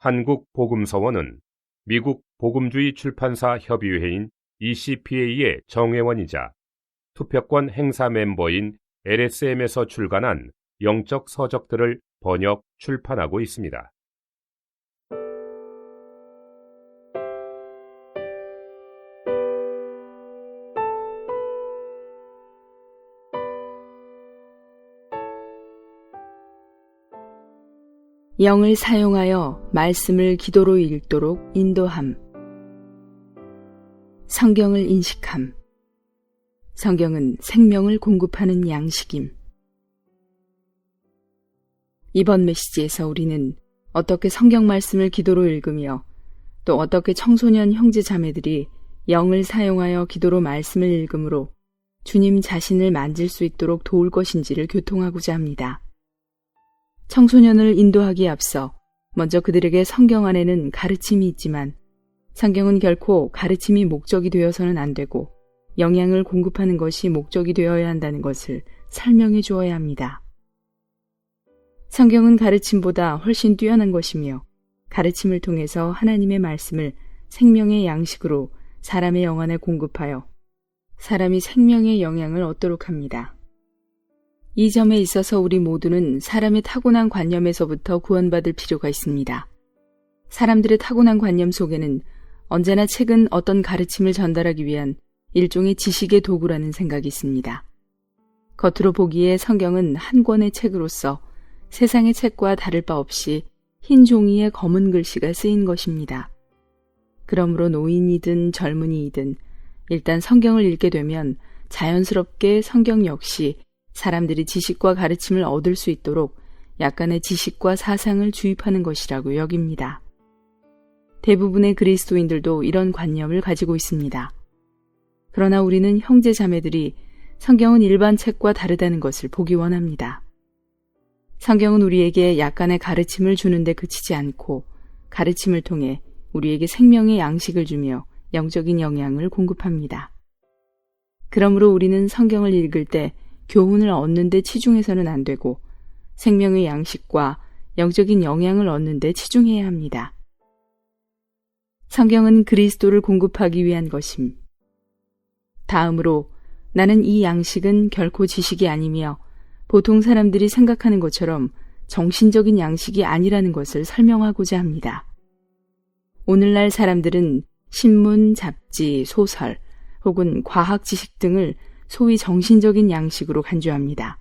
한국복음서원은 미국 복음주의 출판사 협의회인 ECPA의 정회원이자 투표권 행사 멤버인 LSM에서 출간한 영적 서적들을 번역, 출판하고 있습니다. 영을 사용하여 말씀을 기도로 읽도록 인도함. 성경을 인식함. 성경은 생명을 공급하는 양식임. 이번 메시지에서 우리는 어떻게 성경 말씀을 기도로 읽으며 또 어떻게 청소년 형제 자매들이 영을 사용하여 기도로 말씀을 읽음으로 주님 자신을 만질 수 있도록 도울 것인지를 교통하고자 합니다. 청소년을 인도하기에 앞서 먼저 그들에게 성경 안에는 가르침이 있지만 성경은 결코 가르침이 목적이 되어서는 안 되고 영양을 공급하는 것이 목적이 되어야 한다는 것을 설명해 주어야 합니다. 성경은 가르침보다 훨씬 뛰어난 것이며 가르침을 통해서 하나님의 말씀을 생명의 양식으로 사람의 영 안에 공급하여 사람이 생명의 영양을 얻도록 합니다. 이 점에 있어서 우리 모두는 사람의 타고난 관념에서부터 구원받을 필요가 있습니다. 사람들의 타고난 관념 속에는 언제나 책은 어떤 가르침을 전달하기 위한 일종의 지식의 도구라는 생각이 있습니다. 겉으로 보기에 성경은 한 권의 책으로서 세상의 책과 다를 바 없이 흰 종이에 검은 글씨가 쓰인 것입니다. 그러므로 노인이든 젊은이이든 일단 성경을 읽게 되면 자연스럽게 성경 역시 사람들이 지식과 가르침을 얻을 수 있도록 약간의 지식과 사상을 주입하는 것이라고 여깁니다. 대부분의 그리스도인들도 이런 관념을 가지고 있습니다. 그러나 우리는 형제 자매들이 성경은 일반 책과 다르다는 것을 보기 원합니다. 성경은 우리에게 약간의 가르침을 주는데 그치지 않고 가르침을 통해 우리에게 생명의 양식을 주며 영적인 영양을 공급합니다. 그러므로 우리는 성경을 읽을 때 교훈을 얻는 데 치중해서는 안 되고 생명의 양식과 영적인 영양을 얻는 데 치중해야 합니다. 성경은 그리스도를 공급하기 위한 것임. 다음으로 나는 이 양식은 결코 지식이 아니며 보통 사람들이 생각하는 것처럼 정신적인 양식이 아니라는 것을 설명하고자 합니다. 오늘날 사람들은 신문, 잡지, 소설 혹은 과학 지식 등을 소위 정신적인 양식으로 간주합니다.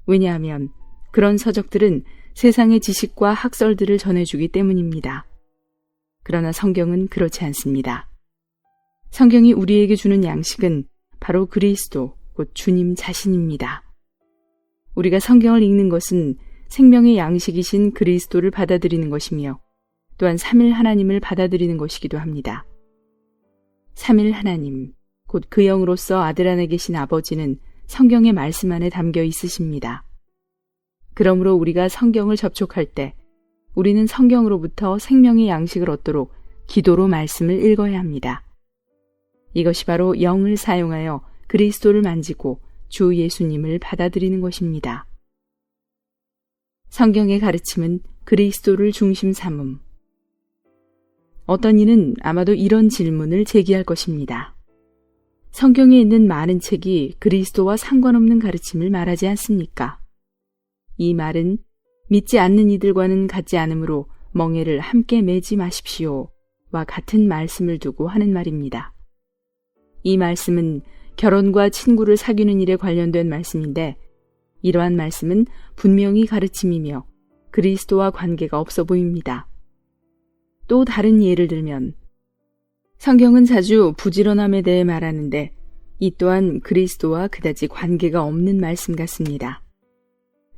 왜냐하면 그런 서적들은 세상의 지식과 학설들을 전해주기 때문입니다. 그러나 성경은 그렇지 않습니다. 성경이 우리에게 주는 양식은 바로 그리스도, 곧 주님 자신입니다. 우리가 성경을 읽는 것은 생명의 양식이신 그리스도를 받아들이는 것이며 또한 삼일 하나님을 받아들이는 것이기도 합니다. 삼일 하나님, 곧 그 영으로서 아들 안에 계신 아버지는 성경의 말씀 안에 담겨 있으십니다. 그러므로 우리가 성경을 접촉할 때 우리는 성경으로부터 생명의 양식을 얻도록 기도로 말씀을 읽어야 합니다. 이것이 바로 영을 사용하여 그리스도를 만지고 주 예수님을 받아들이는 것입니다. 성경의 가르침은 그리스도를 중심 삼음. 어떤 이는 아마도 이런 질문을 제기할 것입니다. 성경에 있는 많은 책이 그리스도와 상관없는 가르침을 말하지 않습니까? 이 말은 믿지 않는 이들과는 같지 않으므로 멍에를 함께 매지 마십시오와 같은 말씀을 두고 하는 말입니다. 이 말씀은 결혼과 친구를 사귀는 일에 관련된 말씀인데 이러한 말씀은 분명히 가르침이며 그리스도와 관계가 없어 보입니다. 또 다른 예를 들면 성경은 자주 부지런함에 대해 말하는데 이 또한 그리스도와 그다지 관계가 없는 말씀 같습니다.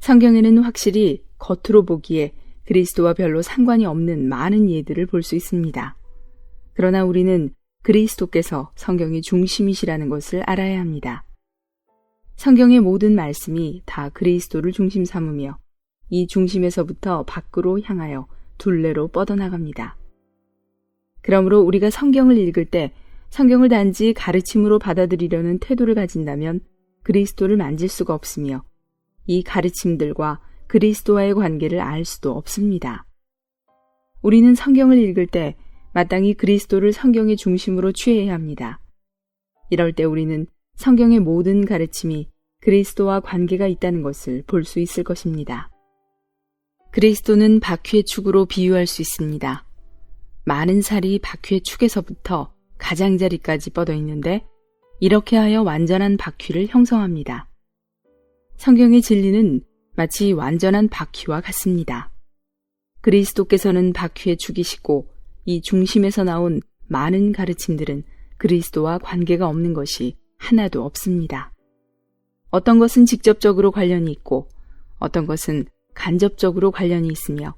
성경에는 확실히 겉으로 보기에 그리스도와 별로 상관이 없는 많은 예들을 볼 수 있습니다. 그러나 우리는 그리스도께서 성경의 중심이시라는 것을 알아야 합니다. 성경의 모든 말씀이 다 그리스도를 중심 삼으며 이 중심에서부터 밖으로 향하여 둘레로 뻗어나갑니다. 그러므로 우리가 성경을 읽을 때 성경을 단지 가르침으로 받아들이려는 태도를 가진다면 그리스도를 만질 수가 없으며 이 가르침들과 그리스도와의 관계를 알 수도 없습니다. 우리는 성경을 읽을 때 마땅히 그리스도를 성경의 중심으로 취해야 합니다. 이럴 때 우리는 성경의 모든 가르침이 그리스도와 관계가 있다는 것을 볼 수 있을 것입니다. 그리스도는 바퀴의 축으로 비유할 수 있습니다. 많은 살이 바퀴의 축에서부터 가장자리까지 뻗어 있는데 이렇게 하여 완전한 바퀴를 형성합니다. 성경의 진리는 마치 완전한 바퀴와 같습니다. 그리스도께서는 바퀴의 축이시고 이 중심에서 나온 많은 가르침들은 그리스도와 관계가 없는 것이 하나도 없습니다. 어떤 것은 직접적으로 관련이 있고 어떤 것은 간접적으로 관련이 있으며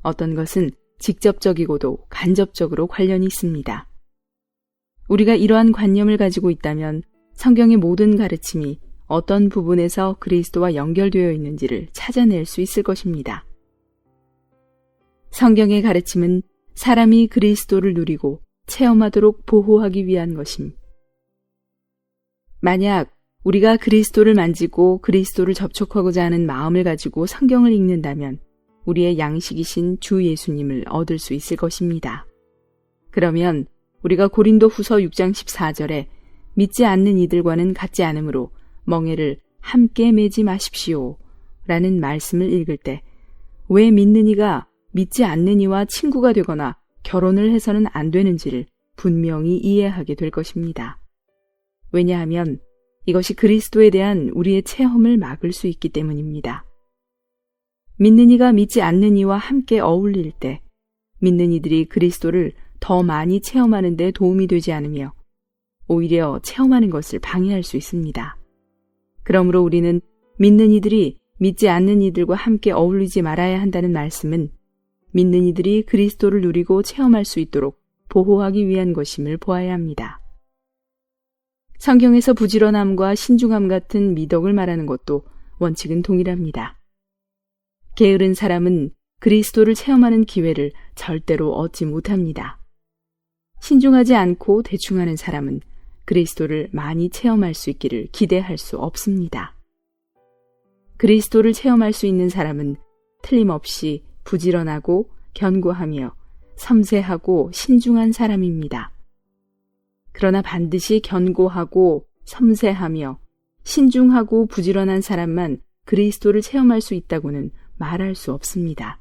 어떤 것은 직접적이고도 간접적으로 관련이 있습니다. 우리가 이러한 관념을 가지고 있다면 성경의 모든 가르침이 어떤 부분에서 그리스도와 연결되어 있는지를 찾아낼 수 있을 것입니다. 성경의 가르침은 사람이 그리스도를 누리고 체험하도록 보호하기 위한 것임. 만약 우리가 그리스도를 만지고 그리스도를 접촉하고자 하는 마음을 가지고 성경을 읽는다면 우리의 양식이신 주 예수님을 얻을 수 있을 것입니다. 그러면 우리가 고린도 후서 6장 14절에 믿지 않는 이들과는 같지 않으므로 멍에를 함께 매지 마십시오 라는 말씀을 읽을 때 왜 믿는 이가 믿지 않는 이와 친구가 되거나 결혼을 해서는 안 되는지를 분명히 이해하게 될 것입니다. 왜냐하면 이것이 그리스도에 대한 우리의 체험을 막을 수 있기 때문입니다. 믿는 이가 믿지 않는 이와 함께 어울릴 때 믿는 이들이 그리스도를 더 많이 체험하는 데 도움이 되지 않으며 오히려 체험하는 것을 방해할 수 있습니다. 그러므로 우리는 믿는 이들이 믿지 않는 이들과 함께 어울리지 말아야 한다는 말씀은 믿는 이들이 그리스도를 누리고 체험할 수 있도록 보호하기 위한 것임을 보아야 합니다. 성경에서 부지런함과 신중함 같은 미덕을 말하는 것도 원칙은 동일합니다. 게으른 사람은 그리스도를 체험하는 기회를 절대로 얻지 못합니다. 신중하지 않고 대충하는 사람은 그리스도를 많이 체험할 수 있기를 기대할 수 없습니다. 그리스도를 체험할 수 있는 사람은 틀림없이 부지런하고 견고하며 섬세하고 신중한 사람입니다. 그러나 반드시 견고하고 섬세하며 신중하고 부지런한 사람만 그리스도를 체험할 수 있다고는 말할 수 없습니다.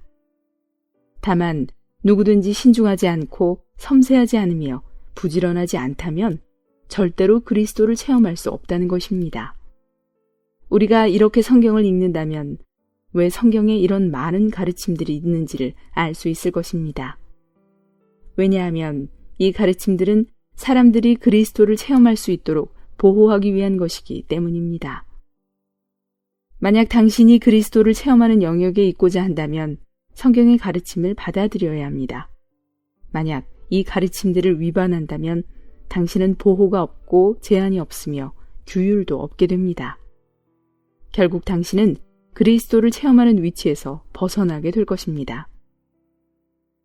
다만 누구든지 신중하지 않고 섬세하지 않으며 부지런하지 않다면 절대로 그리스도를 체험할 수 없다는 것입니다. 우리가 이렇게 성경을 읽는다면 왜 성경에 이런 많은 가르침들이 있는지를 알 수 있을 것입니다. 왜냐하면 이 가르침들은 사람들이 그리스도를 체험할 수 있도록 보호하기 위한 것이기 때문입니다. 만약 당신이 그리스도를 체험하는 영역에 있고자 한다면 성경의 가르침을 받아들여야 합니다. 만약 이 가르침들을 위반한다면 당신은 보호가 없고 제한이 없으며 규율도 없게 됩니다. 결국 당신은 그리스도를 체험하는 위치에서 벗어나게 될 것입니다.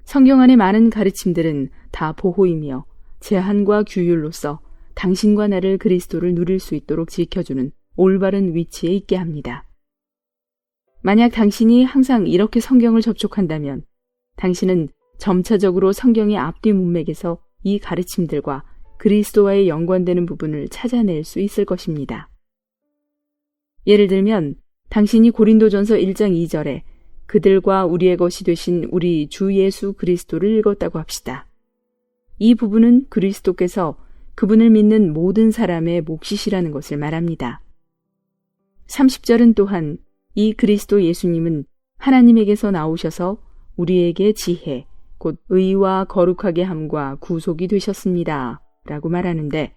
성경 안의 많은 가르침들은 다 보호이며 제한과 규율로서 당신과 나를 그리스도를 누릴 수 있도록 지켜주는 올바른 위치에 있게 합니다. 만약 당신이 항상 이렇게 성경을 접촉한다면 당신은 점차적으로 성경의 앞뒤 문맥에서 이 가르침들과 그리스도와의 연관되는 부분을 찾아낼 수 있을 것입니다. 예를 들면 당신이 고린도전서 1장 2절에 그들과 우리의 것이 되신 우리 주 예수 그리스도를 읽었다고 합시다. 이 부분은 그리스도께서 그분을 믿는 모든 사람의 몫이시라는 것을 말합니다. 30절은 또한 이 그리스도 예수님은 하나님에게서 나오셔서 우리에게 지혜, 곧 의와 거룩하게 함과 구속이 되셨습니다. 라고 말하는데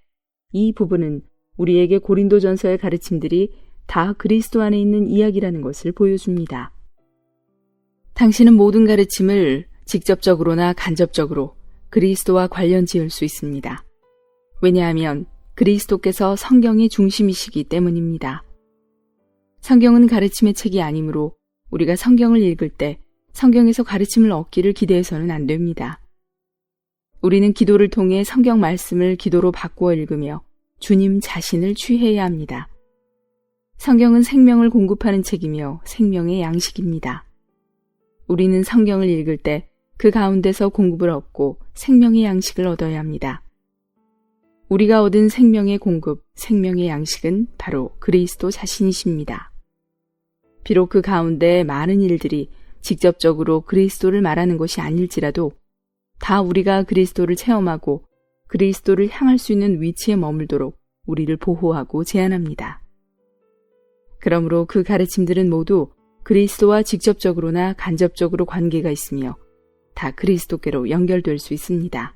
이 부분은 우리에게 고린도전서의 가르침들이 다 그리스도 안에 있는 이야기라는 것을 보여줍니다. 당신은 모든 가르침을 직접적으로나 간접적으로 그리스도와 관련 지을 수 있습니다. 왜냐하면 그리스도께서 성경의 중심이시기 때문입니다. 성경은 가르침의 책이 아니므로 우리가 성경을 읽을 때 성경에서 가르침을 얻기를 기대해서는 안 됩니다. 우리는 기도를 통해 성경 말씀을 기도로 바꾸어 읽으며 주님 자신을 취해야 합니다. 성경은 생명을 공급하는 책이며 생명의 양식입니다. 우리는 성경을 읽을 때 그 가운데서 공급을 얻고 생명의 양식을 얻어야 합니다. 우리가 얻은 생명의 공급, 생명의 양식은 바로 그리스도 자신이십니다. 비록 그 가운데 많은 일들이 직접적으로 그리스도를 말하는 것이 아닐지라도 다 우리가 그리스도를 체험하고 그리스도를 향할 수 있는 위치에 머물도록 우리를 보호하고 제한합니다. 그러므로 그 가르침들은 모두 그리스도와 직접적으로나 간접적으로 관계가 있으며 다 그리스도께로 연결될 수 있습니다.